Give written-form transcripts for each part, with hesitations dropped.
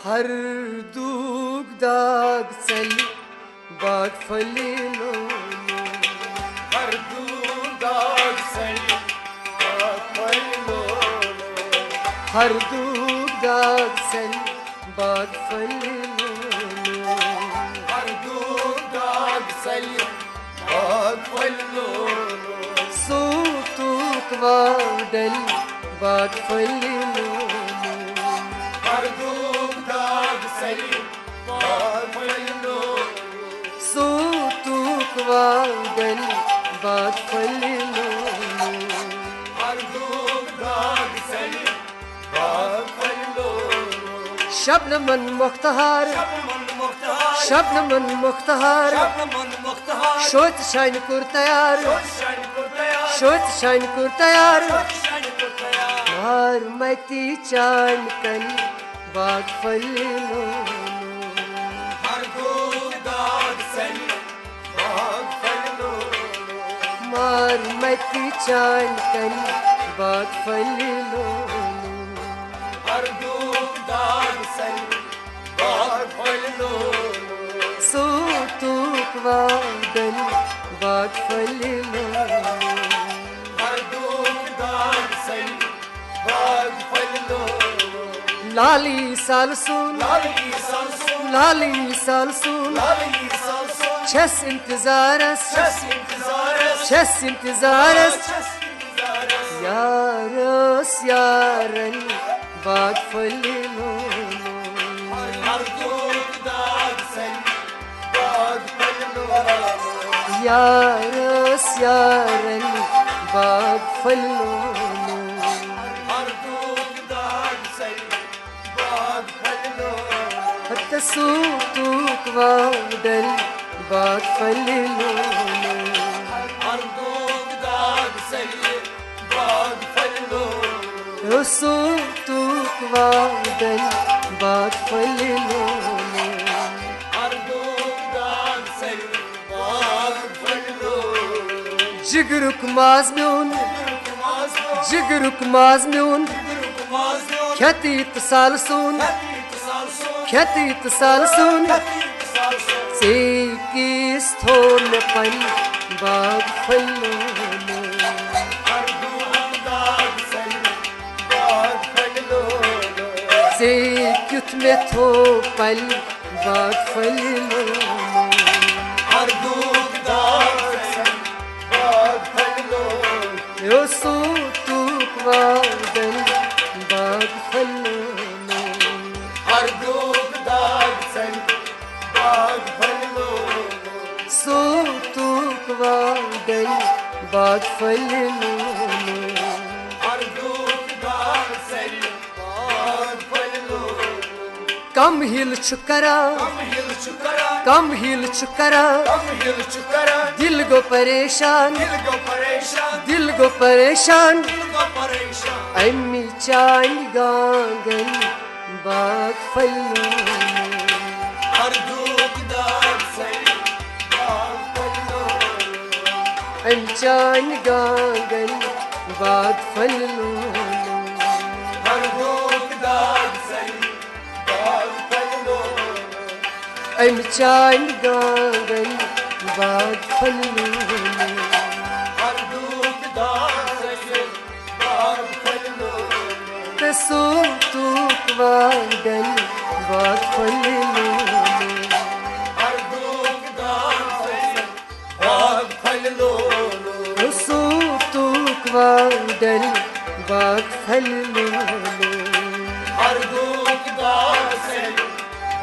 हर दूग दाग चली बाग फली लो हर दूग दाग चली बाग फली लो हर दूग दाग चली बाग फली लो हर दूग दाग चली बाग फली लो सूतूक वाडल बाग फली लो हर दूग दाग चली बाग फली लो सूतूक वाडल बाग फली लो हर दूग दाग चली बाग फली लो शबनमन मुख्तार शबनमन मुख्तार शबनमन मुख्तार शबनमन मुख्तार शोत शाइन कुर तैयार शाइन को तैयार शोत शाइन कुर तैयार शाइन को तैयार मार मती चांद कल बाग फली लो हर दूग दाग चली बाग फली लो मार मती चांद कल बाग फली लो हर दूग दाग चली बाग फली लो सूतूक वाडल बाग फली लो हर दूग दाग चली बाग फली लो लाली सालसून लाली सालसो लाली सालसून लाली सालसो छस इंतजारस छस इंतजारस छस इंतजारस छस इंतजारस यारस यारन बाग फली लो हर दूग दाग चली बाग फली लो यारस यारन बाग फली लो हर दूग दाग चली बाग फली लो सूतूक वाडल बाग फली लो हर दूग दाग चली बाग फली लो सूतूक वाडल बाग फली लो हर दूग दाग चली बाग फली लो जिगरुक माजम्यून जिगरुक माजम्यून ख्याति तसालसून ख्याति तसालसून सेकिस थोन पन बाग फली लो हर दूग दाग चली बाग फली लो सेक्युत में थो पल बाग फली लो हर दूग दाग चली बाग फली लो यो सूतूक वाडल बाग फली लो हर दूग दाग चली बाग फली लो सूतूक वाडल बाग फली लो हर दूग दाग चली बाग फली लो कम हिल चुकरा कम हिल चुकरा कम हिल चुकरा कम हिल चुकरा दिल गो परेशान दिल को परेशान दिल गो परेशान दिल को परेशान अम्मी चांद गांगन बाग फली लो हर दूग दाग चली बाग फली लो चांद गांगन बाग फली लो हर दूग दाग चली बाग फली लो चांद गांगन बाग फली लो हर दूग दाग चली बाग फली लो सूतूक वाडल बाग फली लो हर दूग दाग चली बाग फली लो सूतूक वाडल बाग फली लो हर दूग दाग चली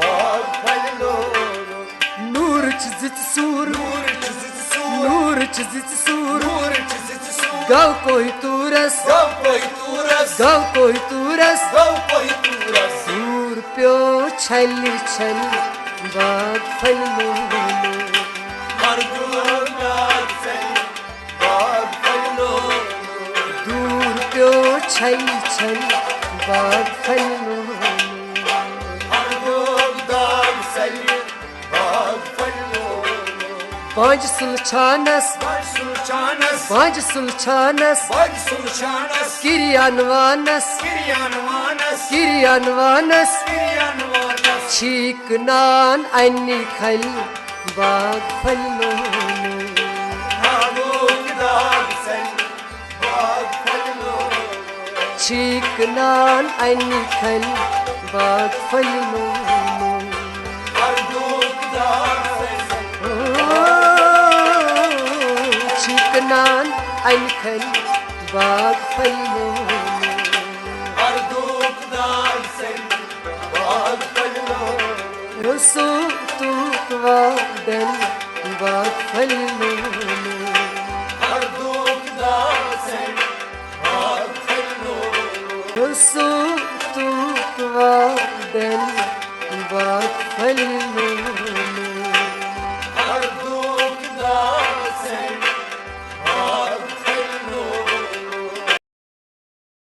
बाग फली लो नूर चिजित सूर नूर चिजित सूर नूर चिजित सूर नूर चिजित सूर गाँव कोई तूरस गव कोई तूरस गाँव कोई तूरस गव कोई तूरस दूर प्यो छली छल बाग फली लो हर दूग दाग चली बाग फली लो दूर प्यो छली छल बाग फली लो हर दूग दाग चली बाग फली लो पांच सुलछानस सुलछानस पांच सुलछानस बज सुलछानस किरियानवानस किरियानवानस किरियानवानस किरियानवानस Chiknan anni khal bag fallo Haruk dağ sen bak fallo Chiknan anni khal bag fallo Haruk dağ sen Chiknan anni khal bag fallo Haruk dağ sen bak fallo Rusu tukva den bag fallo Haruk dağ sen bak fallo Rusu tukva den bag fallo